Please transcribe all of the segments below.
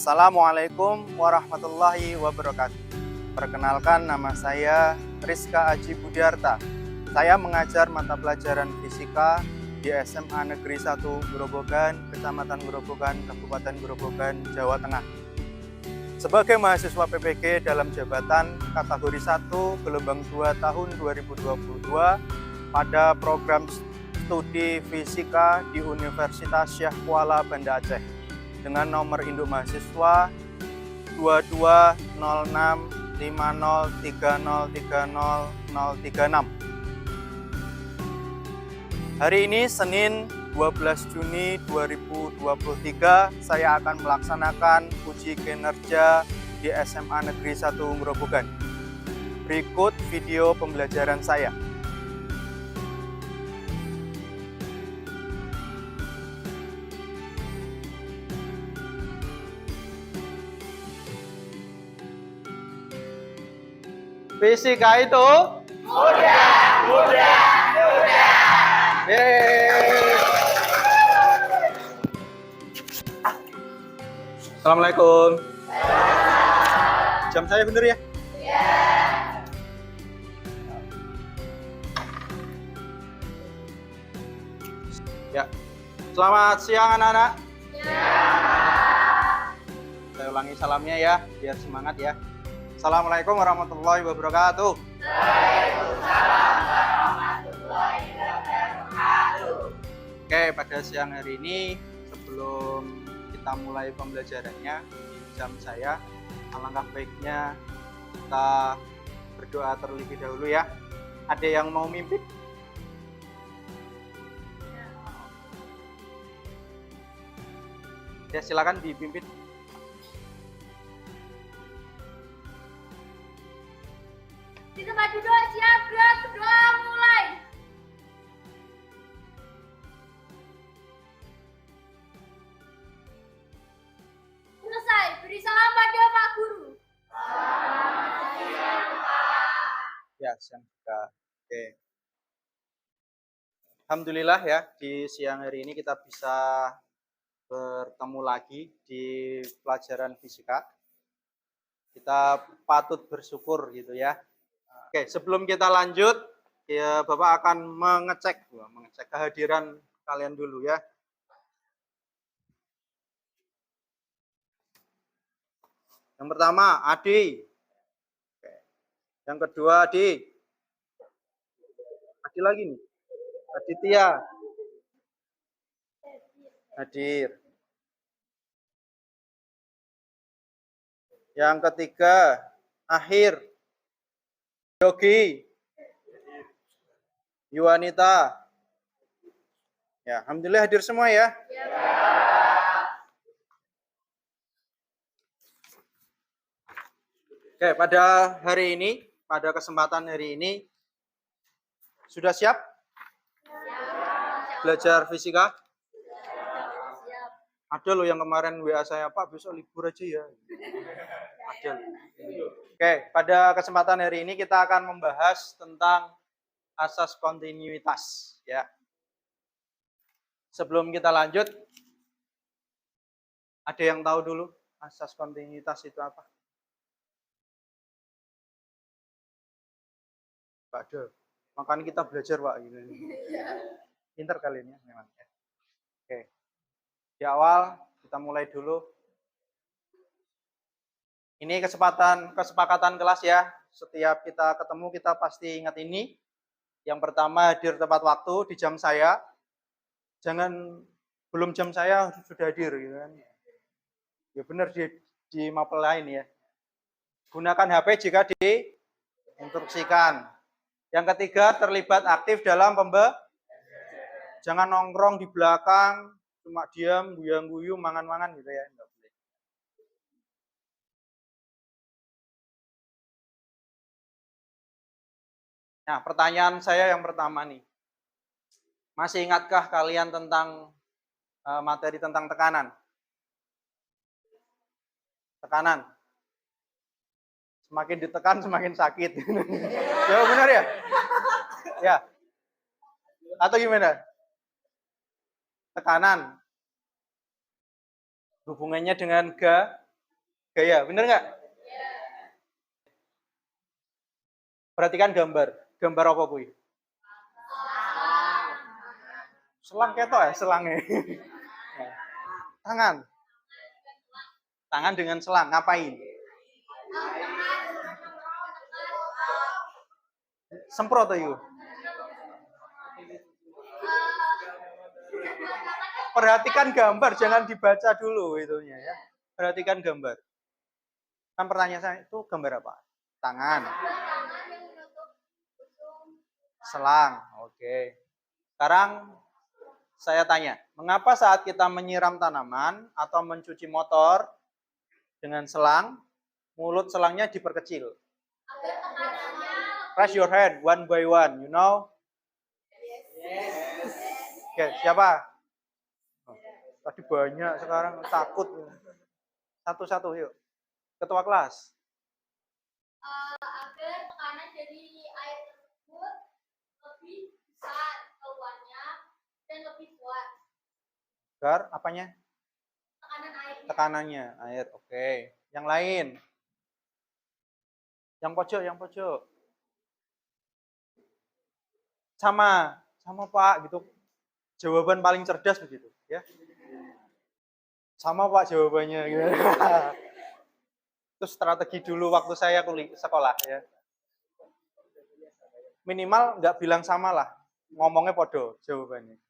Assalamualaikum warahmatullahi wabarakatuh. Perkenalkan, nama saya Rizka Aji Budiarta. Saya mengajar mata pelajaran fisika di SMA Negeri 1 Grobogan, Kecamatan Grobogan, Kabupaten Grobogan, Jawa Tengah. Sebagai mahasiswa PPG dalam jabatan kategori 1 gelombang 2 tahun 2022 pada program studi fisika di Universitas Syekh Kuala Banda Aceh dengan nomor induk mahasiswa 220650303036. Hari ini Senin 12 Juni 2023 saya akan melaksanakan uji kinerja di SMA Negeri 1 Grobogan. Berikut video pembelajaran saya. Fisika itu mudah. Assalamualaikum. Jam saya bener ya? Ya. Selamat siang anak-anak. Saya ulangi salamnya ya, biar semangat ya. Assalamualaikum warahmatullahi wabarakatuh. Waalaikumsalam warahmatullahi wabarakatuh. Oke, pada siang hari ini sebelum kita mulai pembelajarannya di jam saya, alangkah baiknya kita berdoa terlebih dahulu ya. Ada yang mau mimpin? Ya, silakan dipimpin. Di tempat duduk siap, gerak, berdoa mulai. Selesai, beri salam pada Pak Guru. Selamat siang, Pak. Ya, siang juga. Oke. Alhamdulillah ya, di siang hari ini kita bisa bertemu lagi di pelajaran fisika. Kita patut bersyukur gitu ya. Oke, sebelum kita lanjut, ya Bapak akan mengecek kehadiran kalian dulu ya. Yang pertama, Adi. Oke. Yang kedua, Adi. Adi lagi nih. Aditya. Hadir. Yang ketiga, Akhir. Yogi. Yuwanita. Ya, alhamdulillah hadir semua ya. Oke, pada hari ini, pada kesempatan hari ini, sudah siap? Belajar fisika? Ada loh yang kemarin WA saya, Pak, besok libur aja ya. Ada. Oke, pada kesempatan hari ini kita akan membahas tentang asas kontinuitas ya. Sebelum kita lanjut, ada yang tahu dulu asas kontinuitas itu apa? Pak ada. Makanya kita belajar, Pak. Gitu. Pinter kalian ya memang. Oke. Di awal kita mulai dulu. Ini kesepakatan kelas ya. Setiap kita ketemu kita pasti ingat ini. Yang pertama, hadir tepat waktu di jam saya. Jangan belum jam saya sudah hadir gitu kan. Ya benar di mapel lain ya. Gunakan HP jika diinstruksikan. Yang ketiga, terlibat aktif dalam jangan nongkrong di belakang, cuma diam, guyang-guyu, mangan-mangan gitu ya. Enggak boleh. Nah, pertanyaan saya yang pertama nih. Masih ingatkah kalian tentang materi tentang tekanan? Tekanan. Semakin ditekan semakin sakit. Ya benar ya? Ya. Atau gimana? Tekanan. Hubungannya dengan Gaya, bener nggak? Perhatikan gambar. Gambar apa, Bu? Selang ketok ya, selangnya. Ya. Tangan. Tangan dengan selang, ngapain? Semprot ayo. Perhatikan gambar, jangan dibaca dulu itunya ya. Perhatikan gambar. Kan pertanyaan saya itu gambar apa? Tangan. Selang. Oke. Sekarang saya tanya, mengapa saat kita menyiram tanaman atau mencuci motor dengan selang, mulut selangnya diperkecil? Raise your hand one by one, you know? Oke, siapa? Oh, tadi banyak, sekarang takut. Satu-satu, yuk. Ketua kelas. Agar tekanan dari air tersebut lebih besar keluarnya dan lebih kuat. Agar apanya? Tekanan air. Tekanannya, air. Oke. Yang lain. Yang pojok. Sama Pak gitu. Jawaban paling cerdas begitu, ya. Sama Pak jawabannya gitu. Itu strategi dulu waktu saya sekolah ya. Minimal nggak bilang sama lah, ngomongnya podo jawabannya.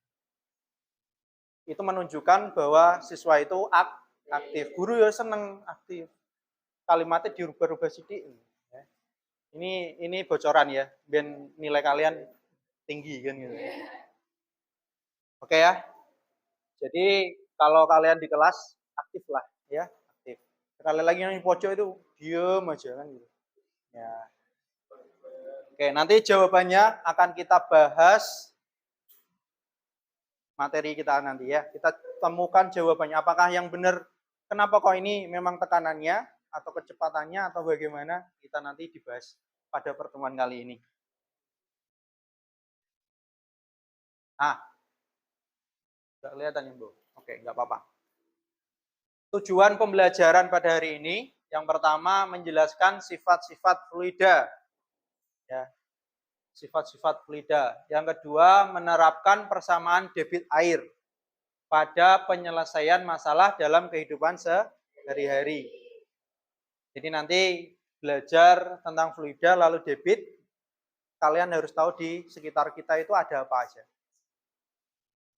Itu menunjukkan bahwa siswa itu aktif. Guru ya seneng aktif. Kalimatnya dirubah-rubah sedikit. Ini bocoran ya, biar nilai kalian tinggi kan gitu. Oke ya. Jadi kalau kalian di kelas aktif lah ya, aktif. Sekali lagi yang di pojok itu diem aja kan gitu. Ya. Oke, nanti jawabannya akan kita bahas materi kita nanti ya. Kita temukan jawabannya apakah yang benar, kenapa kok ini memang tekanannya atau kecepatannya atau bagaimana, kita nanti dibahas pada pertemuan kali ini. Nggak kelihatan ya, Bu? Oke, nggak apa-apa. Tujuan pembelajaran pada hari ini, yang pertama menjelaskan sifat-sifat fluida. Ya, sifat-sifat fluida. Yang kedua, menerapkan persamaan debit air pada penyelesaian masalah dalam kehidupan sehari-hari. Jadi nanti belajar tentang fluida lalu debit, kalian harus tahu di sekitar kita itu ada apa aja.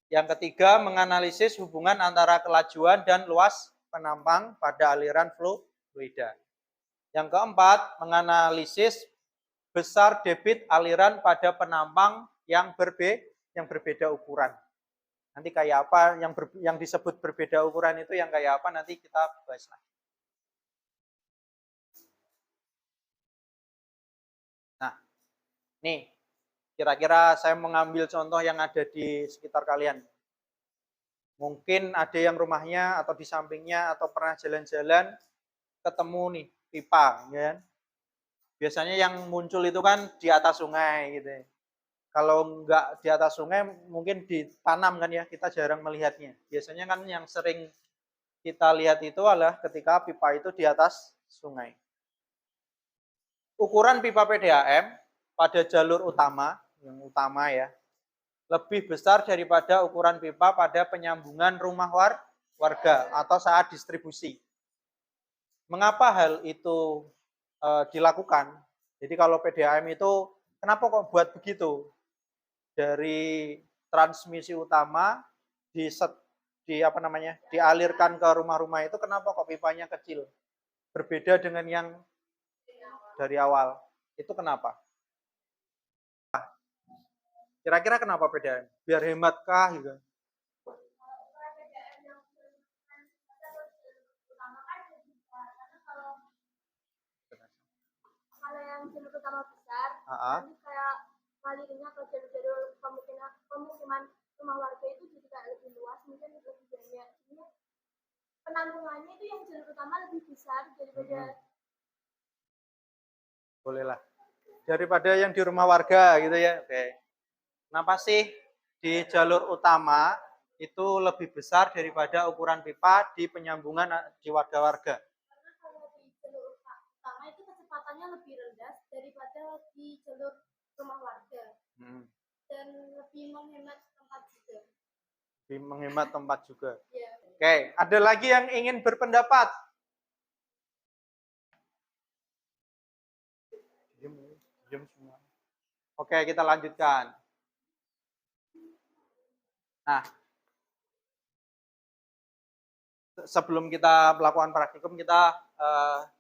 Yang ketiga, menganalisis hubungan antara kelajuan dan luas penampang pada aliran fluida. Yang keempat, menganalisis besar debit aliran pada penampang yang berbeda ukuran. Nanti kayak apa yang disebut berbeda ukuran itu yang kayak apa nanti kita bahas lagi. Nah, nih kira-kira saya mengambil contoh yang ada di sekitar kalian. Mungkin ada yang rumahnya atau di sampingnya atau pernah jalan-jalan ketemu nih pipa, ya. Biasanya yang muncul itu kan di atas sungai gitu. Kalau enggak di atas sungai mungkin ditanam kan ya, kita jarang melihatnya. Biasanya kan yang sering kita lihat itu adalah ketika pipa itu di atas sungai. Ukuran pipa PDAM pada jalur utama, yang utama ya, lebih besar daripada ukuran pipa pada penyambungan rumah warga atau saat distribusi. Mengapa hal itu dilakukan? Jadi kalau PDAM itu kenapa kok buat begitu? Dari transmisi utama dialirkan ke rumah-rumah itu kenapa kok pipanya kecil? Berbeda dengan yang dari awal. Itu kenapa? Kira-kira kenapa PDAM? Biar hemat kah gitu? Kalau yang jalur utama besar, nanti kayak ngalirnya ke jalur-jalur pemukiman rumah warga itu jadi kayak lebih luas, mungkin lebih banyak. Ini penampungannya itu yang jalur utama lebih besar daripada bolehlah daripada yang di rumah warga gitu ya. Oke. Kenapa sih di jalur utama itu lebih besar daripada ukuran pipa di penyambungan di warga-warga? lebih rendah daripada di jalur rumah warga dan lebih menghemat tempat juga. Lebih menghemat tempat juga. Ya. Oke, ada lagi yang ingin berpendapat? Diam semua. Oke, kita lanjutkan. Nah, sebelum kita melakukan praktikum,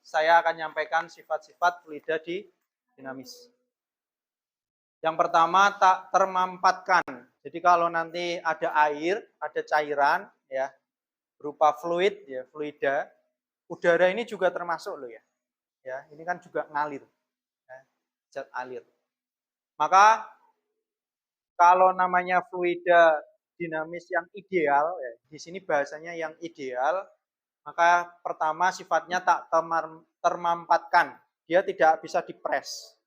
saya akan menyampaikan sifat-sifat fluida di dinamis. Yang pertama, tak termampatkan. Jadi kalau nanti ada air, ada cairan, ya, berupa fluid, ya, fluida, udara ini juga termasuk loh ya. Ya, ini kan juga ngalir, ya, zat alir. Maka kalau namanya fluida dinamis yang ideal, ya, di sini bahasanya yang ideal, maka pertama sifatnya tak termampatkan, dia tidak bisa dipres.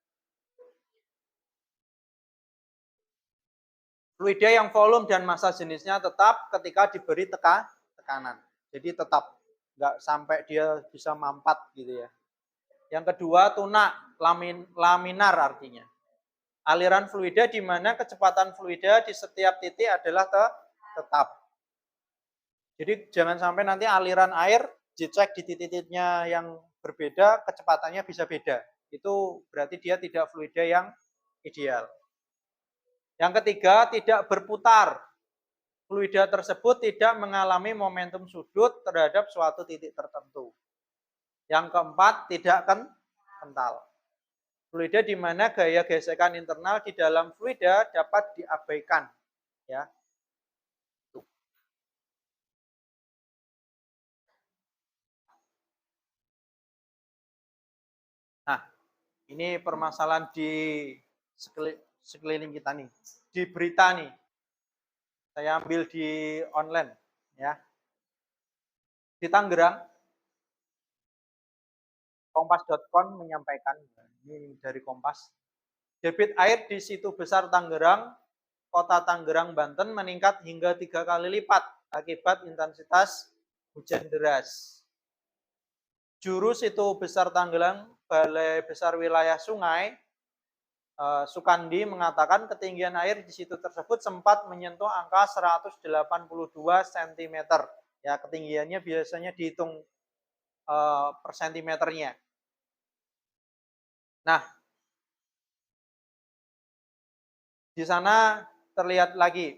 Fluida yang volume dan massa jenisnya tetap ketika diberi tekanan. Jadi tetap nggak sampai dia bisa mampat gitu ya. Yang kedua, tunak, laminar artinya. Aliran fluida di mana kecepatan fluida di setiap titik adalah tetap. Jadi jangan sampai nanti aliran air dicek di titik-titiknya yang berbeda, kecepatannya bisa beda. Itu berarti dia tidak fluida yang ideal. Yang ketiga, tidak berputar. Fluida tersebut tidak mengalami momentum sudut terhadap suatu titik tertentu. Yang keempat, tidak kental. Fluida di mana gaya gesekan internal di dalam fluida dapat diabaikan. Ya. Nah, ini permasalahan di sekeliling kita nih. Di berita nih. Saya ambil di online, ya. Di Tangerang, Kompas.com menyampaikan, ini dari Kompas, debit air di Situ Besar Tangerang, Kota Tangerang, Banten meningkat hingga 3 kali lipat akibat intensitas hujan deras. Juru Situ Besar Tangerang, Balai Besar Wilayah Sungai, Sukandi mengatakan ketinggian air di situ tersebut sempat menyentuh angka 182 cm. Ya, ketinggiannya biasanya dihitung per sentimeternya. Nah, di sana terlihat lagi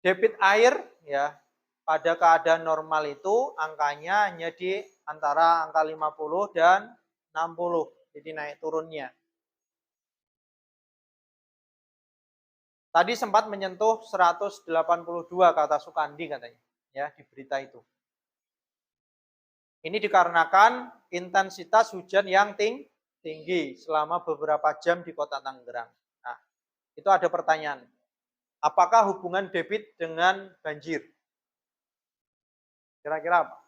debit air ya pada keadaan normal itu angkanya hanya di antara angka 50 dan 60. Jadi naik turunnya. Tadi sempat menyentuh 182 kata Sukandi katanya ya di berita itu. Ini dikarenakan intensitas hujan yang tinggi selama beberapa jam di Kota Tangerang. Nah, itu ada pertanyaan. Apakah hubungan debit dengan banjir? Kira-kira apa?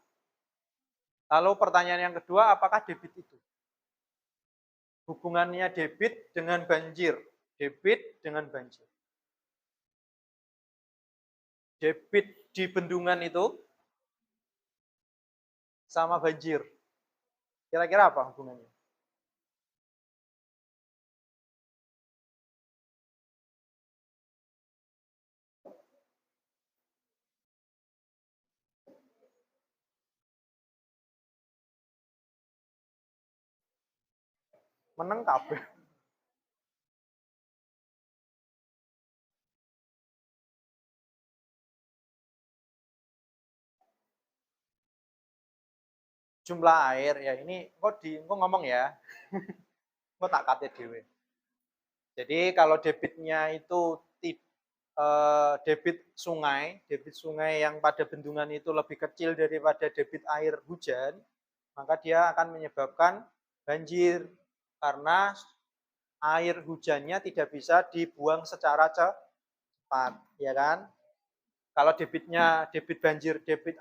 Lalu pertanyaan yang kedua, apakah debit itu? Hubungannya debit dengan banjir. Debit dengan banjir. Debit di bendungan itu sama banjir. Kira-kira apa hubungannya? Meneng kabeh. Jumlah air ya ini kok ngomong ya. Kok tak kate dhewe. Jadi kalau debitnya itu debit sungai yang pada bendungan itu lebih kecil daripada debit air hujan, maka dia akan menyebabkan banjir karena air hujannya tidak bisa dibuang secara cepat, ya kan? Kalau debit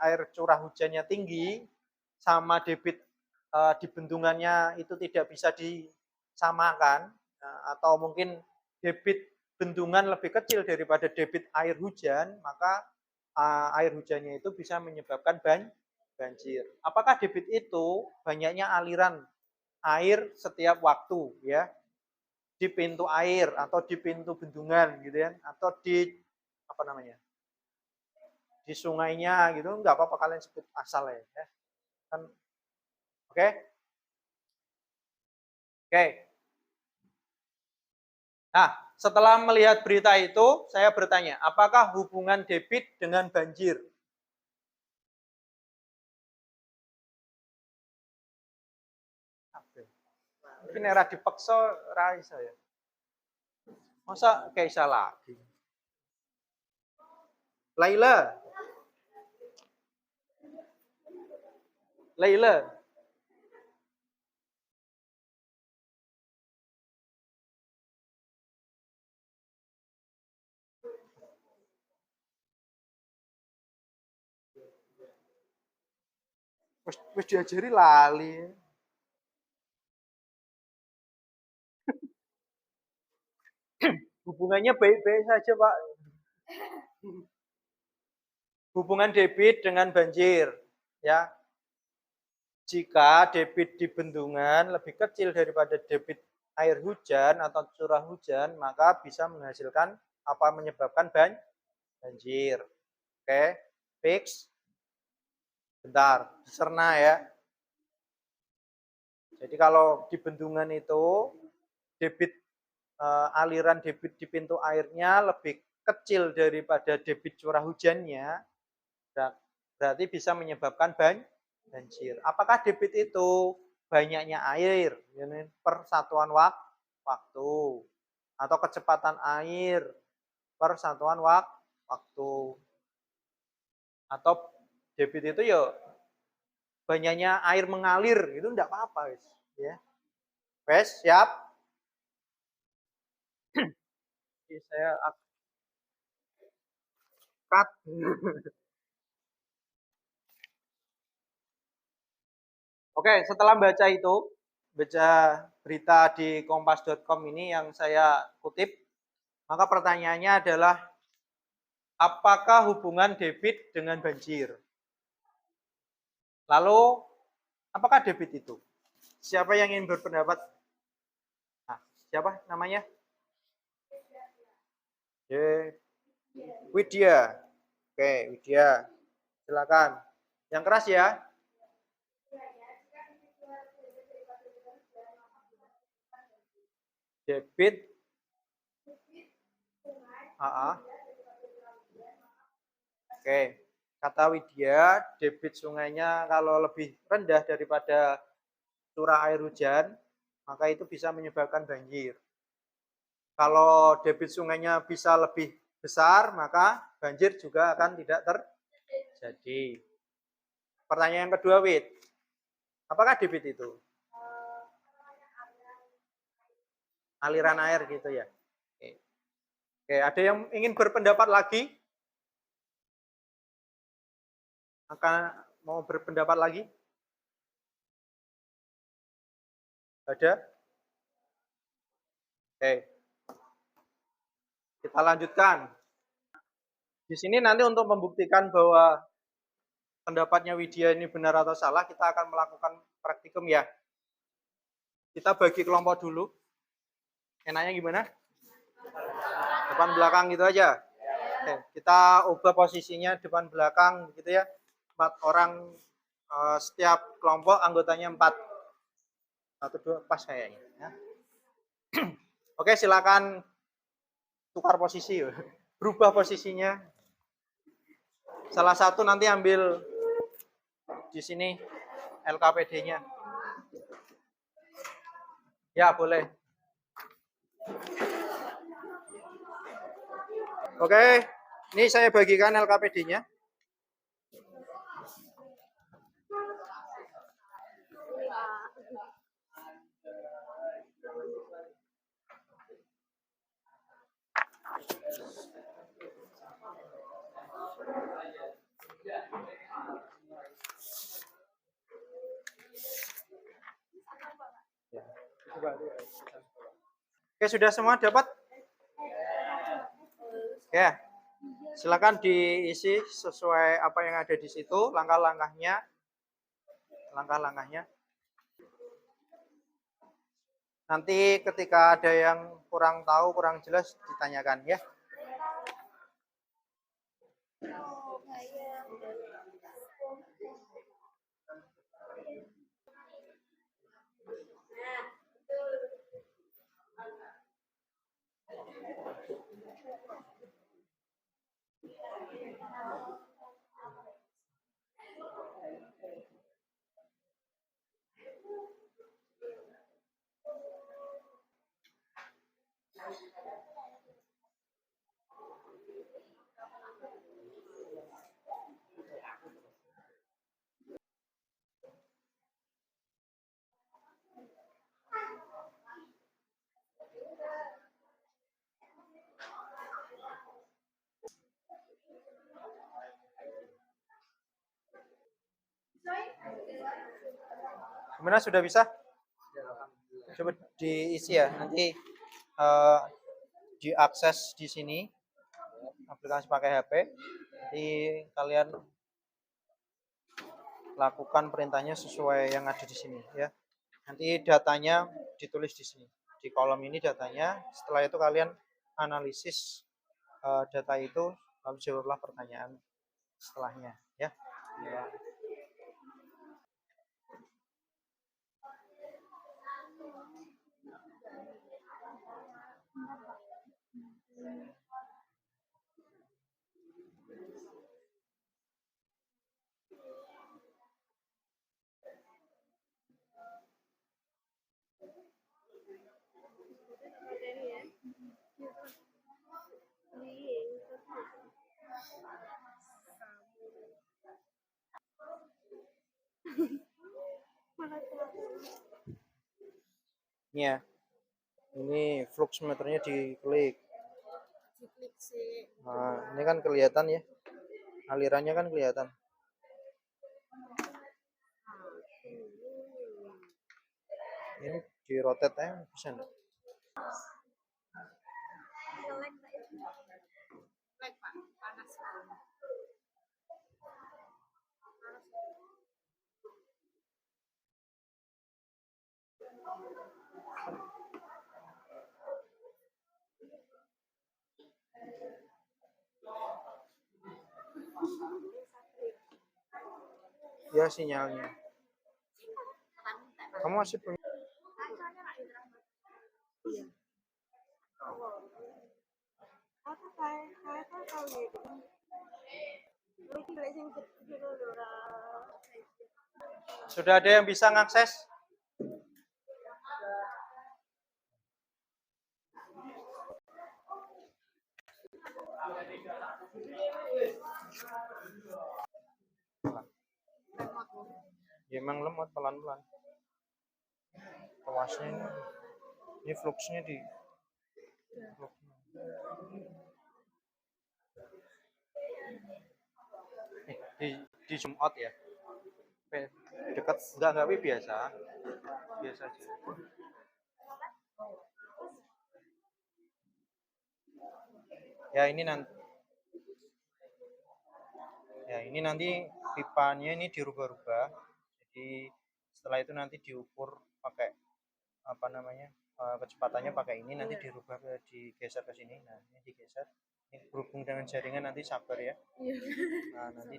air curah hujannya tinggi, sama debit di bendungannya itu tidak bisa disamakan, atau mungkin debit bendungan lebih kecil daripada debit air hujan, maka air hujannya itu bisa menyebabkan banjir. Apakah debit itu banyaknya aliran air setiap waktu ya, di pintu air atau di pintu bendungan gitu ya, atau di apa namanya, di sungainya gitu, nggak apa-apa kalian sebut asal ya, kan. Oke. Oke. Nah, setelah melihat berita itu, saya bertanya, apakah hubungan debit dengan banjir? Ini era dipaksa rai saya. Masa Kaisa lagi? Laila. Laila. Wis diajari lali. Hubungannya baik-baik saja, Pak. Hubungan debit dengan banjir, ya. Jika debit di bendungan lebih kecil daripada debit air hujan atau curah hujan, maka bisa menghasilkan apa menyebabkan banjir. Oke, fix. Bentar, dicerna ya. Jadi kalau di bendungan itu debit aliran debit di pintu airnya lebih kecil daripada debit curah hujannya, berarti bisa menyebabkan banjir. Apakah debit itu banyaknya air per satuan waktu atau kecepatan air per satuan waktu, atau debit itu ya banyaknya air mengalir itu enggak apa-apa ya. Wes, siap? Saya cut. Oke, setelah baca itu, baca berita di kompas.com ini yang saya kutip, maka pertanyaannya adalah apakah hubungan debit dengan banjir? Lalu, apakah debit itu? Siapa yang ingin berpendapat? Nah, siapa namanya? Widya. Oke, Widya. Silakan. Yang keras ya. Debit. Oke. Kata Widya, debit sungainya kalau lebih rendah daripada curah air hujan, maka itu bisa menyebabkan banjir. Kalau debit sungainya bisa lebih besar, maka banjir juga akan tidak terjadi. Pertanyaan yang kedua, Wid. Apakah debit itu? Aliran air gitu ya. Oke, ada yang ingin berpendapat lagi? Akan mau berpendapat lagi? Ada? Oke. Kita lanjutkan. Di sini nanti untuk membuktikan bahwa pendapatnya Widya ini benar atau salah, kita akan melakukan praktikum ya. Kita bagi kelompok dulu. Enaknya gimana? Depan belakang gitu aja. Oke, kita ubah posisinya depan belakang gitu ya. 4 orang setiap kelompok anggotanya 4. 1, 2 pas kayaknya ya. Oke, silakan tukar posisi. Berubah posisinya. Salah satu nanti ambil di sini LKPD-nya. Ya, boleh. Oke, ini saya bagikan LKPD-nya. Oke, sudah semua dapat? Ya, silakan diisi sesuai apa yang ada di situ, langkah-langkahnya. langkah-langkahnya. Nanti ketika ada yang kurang tahu, kurang jelas ditanyakan ya. Gimana, sudah bisa? Coba diisi ya, nanti diakses di sini aplikasi pakai HP. Jadi kalian lakukan perintahnya sesuai yang ada di sini ya. Nanti datanya ditulis di sini. Di kolom ini datanya, setelah itu kalian analisis data itu, lalu jawablah pertanyaan setelahnya ya. Ini ya, ini fluxmeternya diklik. Nah, ini kan kelihatan ya, alirannya kan kelihatan. Ini di rotate bisa enggak? Ya, sinyalnya. Kamu masih punya? Sudah ada yang bisa ngakses? Ya, emang lemot, pelan-pelan. Tuasnya ini fluxnya di di zoom out ya. Dekat enggak biasa aja. Ya, ini nanti pipanya ini dirubah-rubah. Jadi setelah itu nanti diukur pakai apa namanya, kecepatannya pakai ini, nanti dirubah digeser ke sini. Nah, ini digeser. Ini berhubung dengan jaringan, nanti sabar ya. Nah, nanti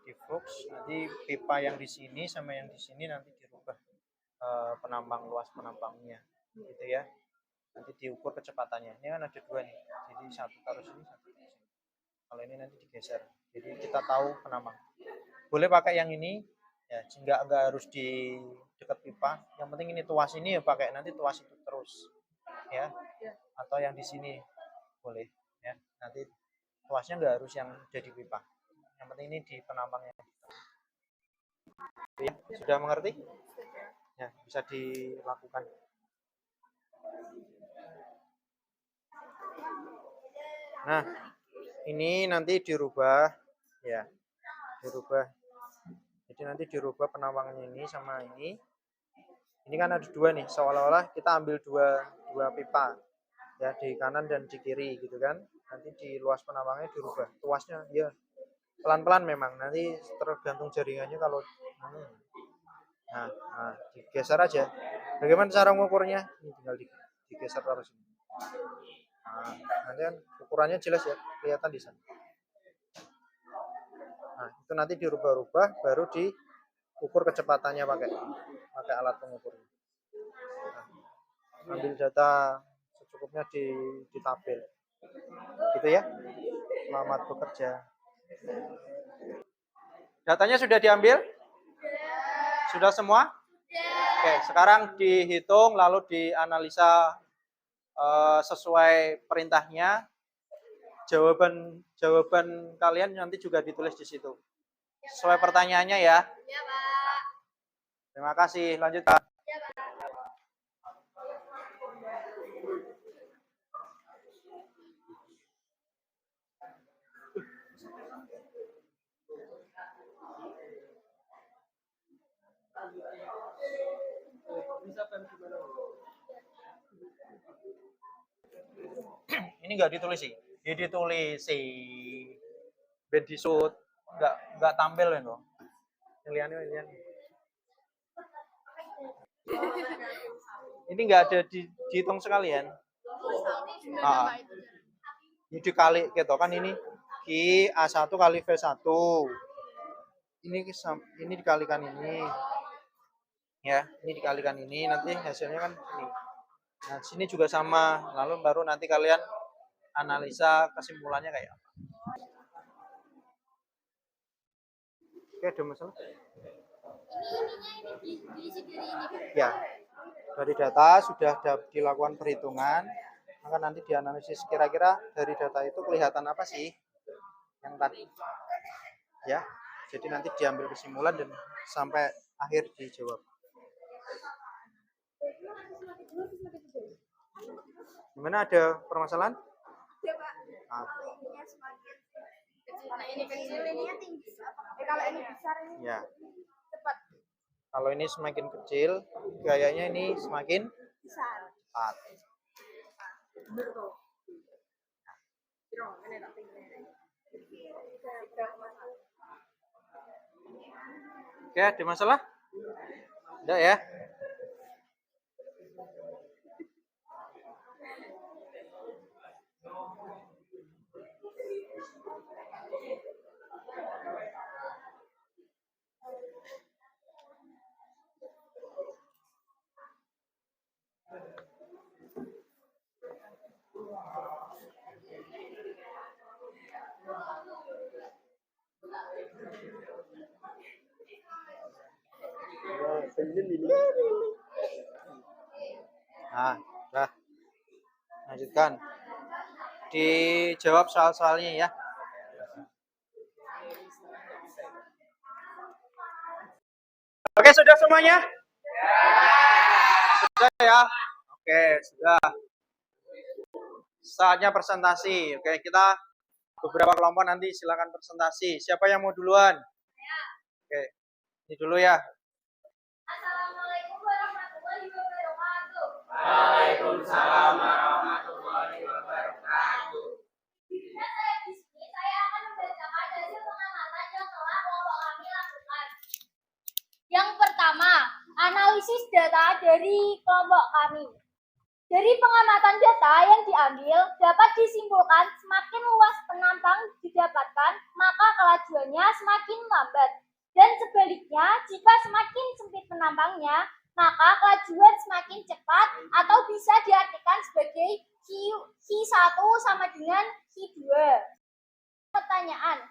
di flux, nanti pipa yang di sini sama yang di sini nanti dirubah penampang, luas penampangnya gitu ya. Nanti diukur kecepatannya. Ini kan ada dua nih, jadi satu taruh sini, satu taruh sini. Kalau ini nanti digeser, jadi kita tahu penampang. Boleh pakai yang ini ya, nggak harus di dekat pipa. Yang penting ini tuas ini ya pakai, nanti tuas itu terus ya. Atau yang di sini boleh ya. Nanti tuasnya nggak harus yang jadi pipa. Yang penting ini di penampangnya. Ya, sudah mengerti? Ya, bisa dilakukan. Nah, ini nanti dirubah ya. Dirubah. Jadi nanti dirubah penampangnya ini sama ini. Ini kan ada dua nih, seolah-olah kita ambil dua pipa ya, di kanan dan di kiri gitu kan. Nanti di luas penampangnya dirubah. Tuasnya ya pelan-pelan memang, nanti tergantung jaringannya. Kalau Nah, digeser aja. Bagaimana cara mengukurnya? Ini tinggal digeser taruh sini. Nah, nanti kan ukurannya jelas ya, kelihatan di sana. Nah, itu nanti dirubah-rubah, baru diukur kecepatannya pakai alat pengukur. Nah, ambil data secukupnya di tabel. Gitu ya. Selamat bekerja. Datanya sudah diambil? Sudah semua? Oke, sekarang dihitung lalu dianalisa sesuai perintahnya. Jawaban kalian nanti juga ditulis di situ. Sesuai pertanyaannya ya. Ya, Pak. Terima kasih. Lanjutkan. Ya, Pak. Ini enggak ditulis sih. Ditulis sih. Bedisut enggak tampil kan loh. Lihat. Ini enggak ada dihitung sekalian. Ini dikali gitu kan ini Q A1 kali V1. Ini dikalikan ini. Ya, ini dikalikan ini nanti hasilnya kan ini. Nah, sini juga sama. Lalu baru nanti kalian analisa kesimpulannya kayak apa. Oke, ada masalah? Ya, dari data sudah dilakukan perhitungan, maka nanti dianalisis kira-kira dari data itu kelihatan apa sih yang tadi. Ya, jadi nanti diambil kesimpulan dan sampai akhir dijawab. Gimana, ada permasalahan? Ya, Pak. Kalau ininya semakin kecil, nah ini kecil, ininya tinggi. Kalau ini besar, ini Ya. cepat. Kalau ini semakin kecil, gayanya ini semakin Besar. cepat. Oke, ada masalah? Enggak ya? Nah, udah. Lanjutkan. Dijawab soal-soalnya ya. Oke, sudah semuanya? Sudah ya? Oke, sudah. Saatnya presentasi. Oke, kita beberapa kelompok nanti silakan presentasi. Siapa yang mau duluan? Oke, ini dulu ya. Assalamualaikum warahmatullahi wabarakatuh. Waalaikumsalam warahmatullahi wabarakatuh. Bila saya di sini, saya akan membacakan hasil pengamatan yang telah kelompok kami lakukan. Yang pertama, analisis data dari kelompok kami. Dari pengamatan data yang diambil, dapat disimpulkan semakin luas penampang didapatkan, maka kelajuannya semakin lambat. Dan sebaliknya, jika semakin sempit penampangnya, maka kelajuan semakin cepat atau bisa diartikan sebagai Q1 sama dengan Q2. Pertanyaan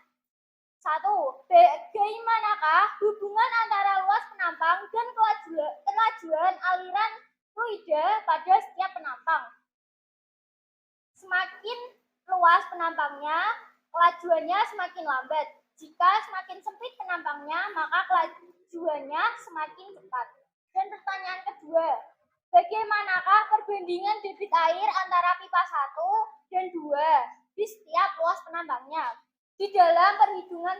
1. Bagaimanakah hubungan antara luas penampang dan kelajuan aliran fluida pada setiap penampang? Semakin luas penampangnya, kelajuannya semakin lambat. Jika semakin sempit penampangnya, maka kelajuannya semakin cepat. Dan pertanyaan kedua, bagaimanakah perbandingan debit air antara pipa 1 dan 2 di setiap luas penampangnya? Di dalam perhitungan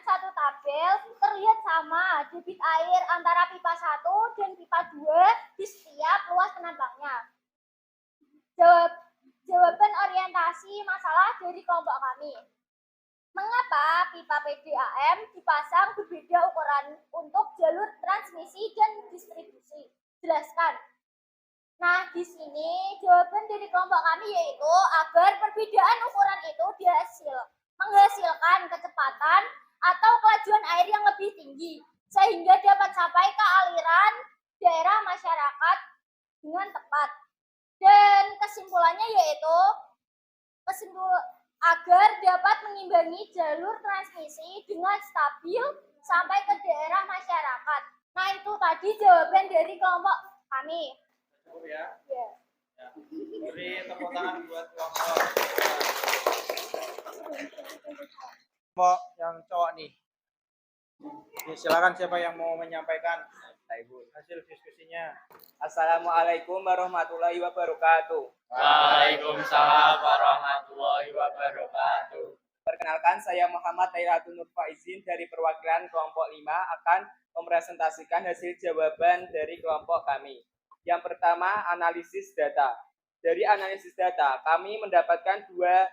satu tabel terlihat sama debit air antara pipa 1 dan pipa 2 di setiap luas penampangnya. Jawaban orientasi masalah dari kelompok kami. Mengapa pipa PDAM dipasang berbeda ukuran untuk jalur transmisi dan distribusi? Jelaskan. Nah, di sini jawaban dari kelompok kami yaitu agar perbedaan ukuran itu menghasilkan kecepatan atau kelajuan air yang lebih tinggi, sehingga dapat sampai ke aliran daerah masyarakat dengan tepat. Dan kesimpulannya yaitu agar dapat mengimbangi jalur transmisi dengan stabil sampai ke daerah masyarakat. Nah, itu tadi jawaban dari kelompok kami. Cukup ya? Ya. Ya. Beri tepuk tangan buat kelompok yang cowok nih. Oke, silakan siapa yang mau menyampaikan hasil diskusinya. Assalamualaikum warahmatullahi wabarakatuh. Waalaikumsalam warahmatullahi wabarakatuh. Perkenalkan, saya Muhammad Tairatun Nur Faizin dari perwakilan kelompok 5 akan mepresentasikan hasil jawaban dari kelompok kami. Yang pertama, analisis data. Dari analisis data, kami mendapatkan dua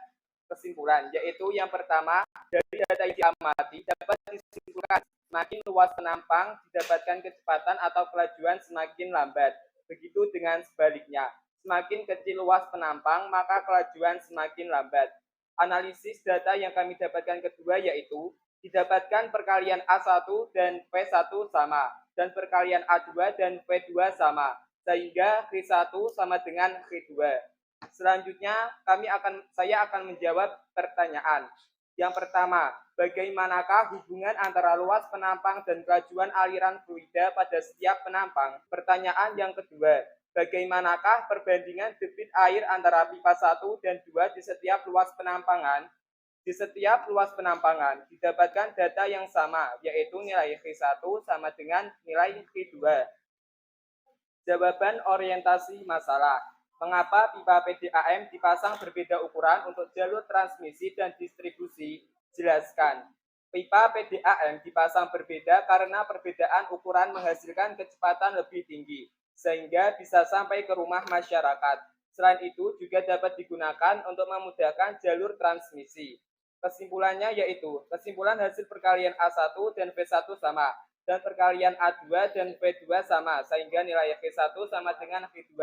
kesimpulan, yaitu yang pertama, dari data yang diamati dapat disimpulkan semakin luas penampang didapatkan kecepatan atau kelajuan semakin lambat. Begitu dengan sebaliknya, semakin kecil luas penampang maka kelajuan semakin lambat. Analisis data yang kami dapatkan kedua yaitu didapatkan perkalian A1 dan P1 sama dan perkalian A2 dan P2 sama, sehingga K1 sama dengan K2. Selanjutnya saya akan menjawab pertanyaan. Yang pertama, bagaimanakah hubungan antara luas penampang dan kelajuan aliran fluida pada setiap penampang? Pertanyaan yang kedua, bagaimanakah perbandingan debit air antara pipa 1 dan 2 di setiap luas penampangan? Di setiap luas penampangan didapatkan data yang sama, yaitu nilai K1 sama dengan nilai K2. Jawaban orientasi masalah. Mengapa pipa PDAM dipasang berbeda ukuran untuk jalur transmisi dan distribusi? Jelaskan. Pipa PDAM dipasang berbeda karena perbedaan ukuran menghasilkan kecepatan lebih tinggi, sehingga bisa sampai ke rumah masyarakat. Selain itu, juga dapat digunakan untuk memudahkan jalur transmisi. Kesimpulannya yaitu, kesimpulan hasil perkalian A1 dan V1 sama, dan perkalian A2 dan V2 sama, sehingga nilai V1 sama dengan V2.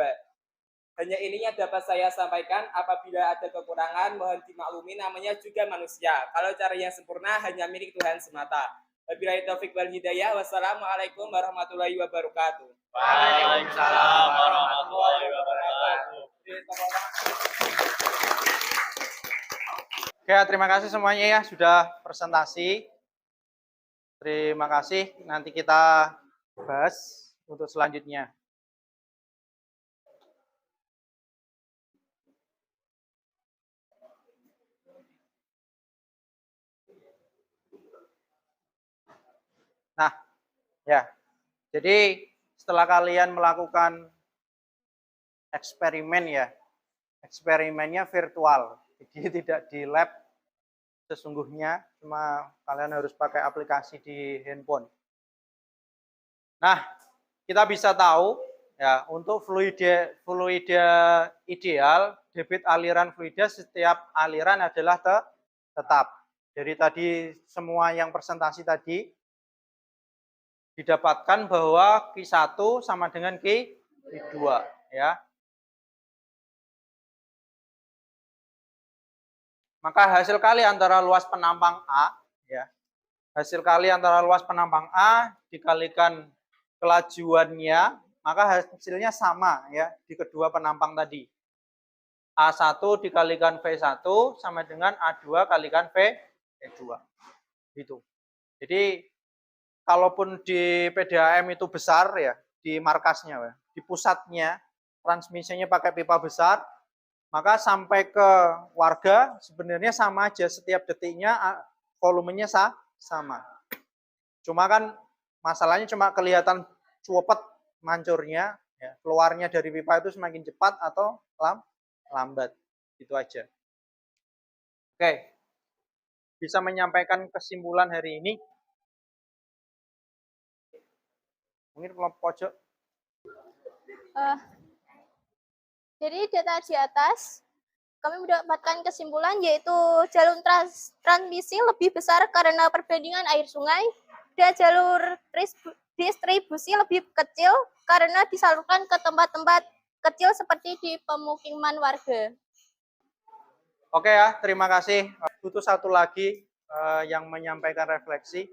Hanya ini yang dapat saya sampaikan. Apabila ada kekurangan, mohon dimaklumi, namanya juga manusia. Kalau cara yang sempurna hanya milik Tuhan semata. Wabillahi taufik wal hidayah. Wassalamualaikum warahmatullahi wabarakatuh. Waalaikumsalam warahmatullahi wabarakatuh. Oke, terima kasih semuanya ya sudah presentasi. Terima kasih. Nanti kita bahas untuk selanjutnya. Nah, ya. Jadi setelah kalian melakukan eksperimen ya, eksperimennya virtual. Jadi tidak di lab sesungguhnya, cuma kalian harus pakai aplikasi di handphone. Nah, kita bisa tahu ya, untuk fluida ideal, debit aliran fluida setiap aliran adalah tetap. Dari tadi semua yang presentasi tadi didapatkan bahwa Q1 sama dengan Q2 ya. Maka hasil kali antara luas penampang A ya. Hasil kali antara luas penampang A dikalikan kelajuannya, maka hasilnya sama ya di kedua penampang tadi. A1 dikalikan V1 sama dengan A2 kalikan V2. Gitu. Jadi kalaupun di PDAM itu besar ya, di markasnya ya, di pusatnya transmisinya pakai pipa besar, maka sampai ke warga sebenarnya sama aja, setiap detiknya volumenya sama. Cuma kan masalahnya cuma kelihatan cepet mancurnya, ya, keluarnya dari pipa itu semakin cepat atau lambat, itu aja. Oke, bisa menyampaikan kesimpulan hari ini. Mungkin kelompok pojok. Dari data di atas, kami mendapatkan kesimpulan yaitu jalur transmisi lebih besar karena perbandingan air sungai dan jalur distribusi lebih kecil karena disalurkan ke tempat-tempat kecil seperti di pemukiman warga. Oke ya, terima kasih. Butuh satu lagi yang menyampaikan refleksi.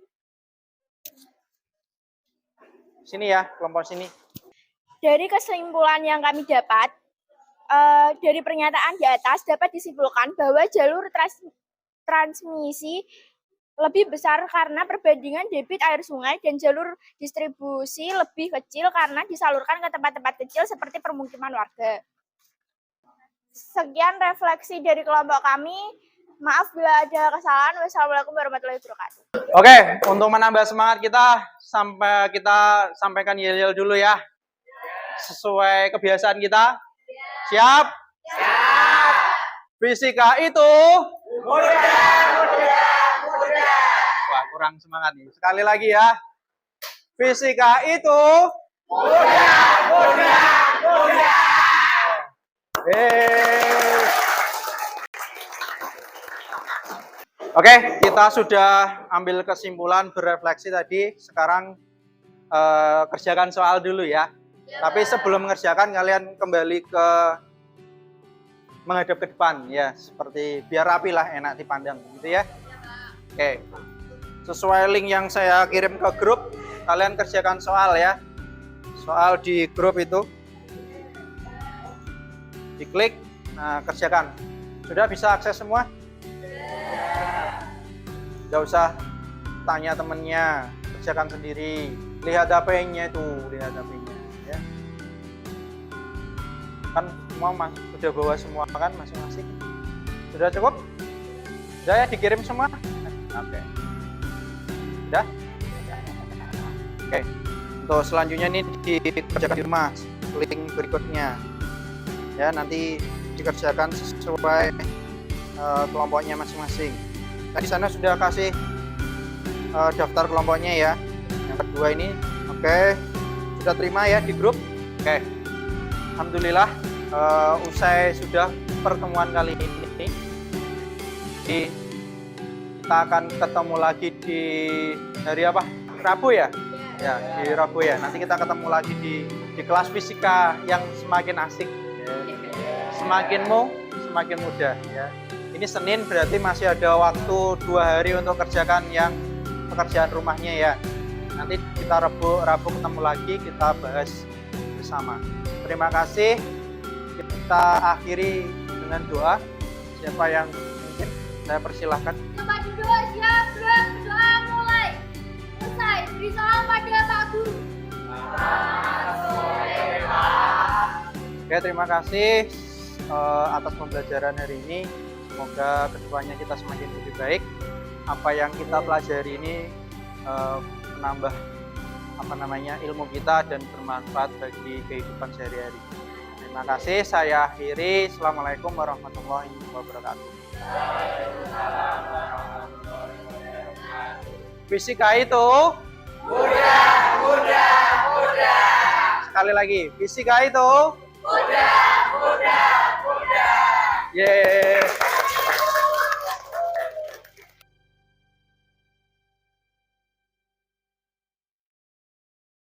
Sini ya, kelompok sini. Dari kesimpulan yang kami dapat, dari pernyataan di atas dapat disimpulkan bahwa jalur transmisi lebih besar karena perbandingan debit air sungai dan jalur distribusi lebih kecil karena disalurkan ke tempat-tempat kecil seperti permukiman warga. Sekian refleksi dari kelompok kami. Maaf bila ada kesalahan. Wassalamualaikum warahmatullahi wabarakatuh. Oke, untuk menambah semangat kita sampaikan yel-yel dulu ya. Sesuai kebiasaan kita. Siap? Siap. Fisika itu mudah. Wah, kurang semangat nih. Sekali lagi ya. Fisika itu mudah. Oke, kita sudah ambil kesimpulan berefleksi tadi. Sekarang kerjakan soal dulu ya. Tapi sebelum mengerjakan, kalian kembali ke menghadap ke depan ya, seperti biar rapi lah, enak dipandang gitu ya. Oke, sesuai link yang saya kirim ke grup, kalian kerjakan soal ya. Soal di grup itu diklik, nah kerjakan. Sudah bisa akses semua? Gak usah tanya temennya, kerjakan sendiri. Lihat HP-nya itu, lihat HP-nya ya. Kan semua sudah bawa semua kan masing-masing. Sudah cukup? Sudah ya, dikirim semua? Oke. Sudah? Oke. Untuk selanjutnya ini dikerjakan di rumah, link berikutnya. Ya, nanti dikerjakan sesuai kelompoknya masing-masing. Tadi sana sudah kasih daftar kelompoknya ya. Yang kedua ini, oke, sudah terima ya di grup. Oke, alhamdulillah usai sudah pertemuan kali ini. Kita akan ketemu lagi di hari apa? Rabu ya? Ya, di Rabu ya. Nanti kita ketemu lagi di kelas fisika yang semakin asik. Ya. Semakin mudah ya. Ini Senin berarti masih ada waktu 2 hari untuk kerjakan yang pekerjaan rumahnya ya. Nanti kita Rabu ketemu lagi, kita bahas bersama. Terima kasih. Kita akhiri dengan doa. Siapa yang mungkin saya persilahkan. Tempat duduk siap, doa mulai. Selesai, beri salam pada Pak Guru. Oke, terima kasih atas pembelajaran hari ini. Semoga kedepannya kita semakin lebih baik. Apa yang kita pelajari ini menambah ilmu kita dan bermanfaat bagi kehidupan sehari-hari. Terima kasih. Saya akhiri. Assalamualaikum warahmatullahi wabarakatuh. Fisika itu mudah. Sekali lagi, fisika itu mudah. Yeay.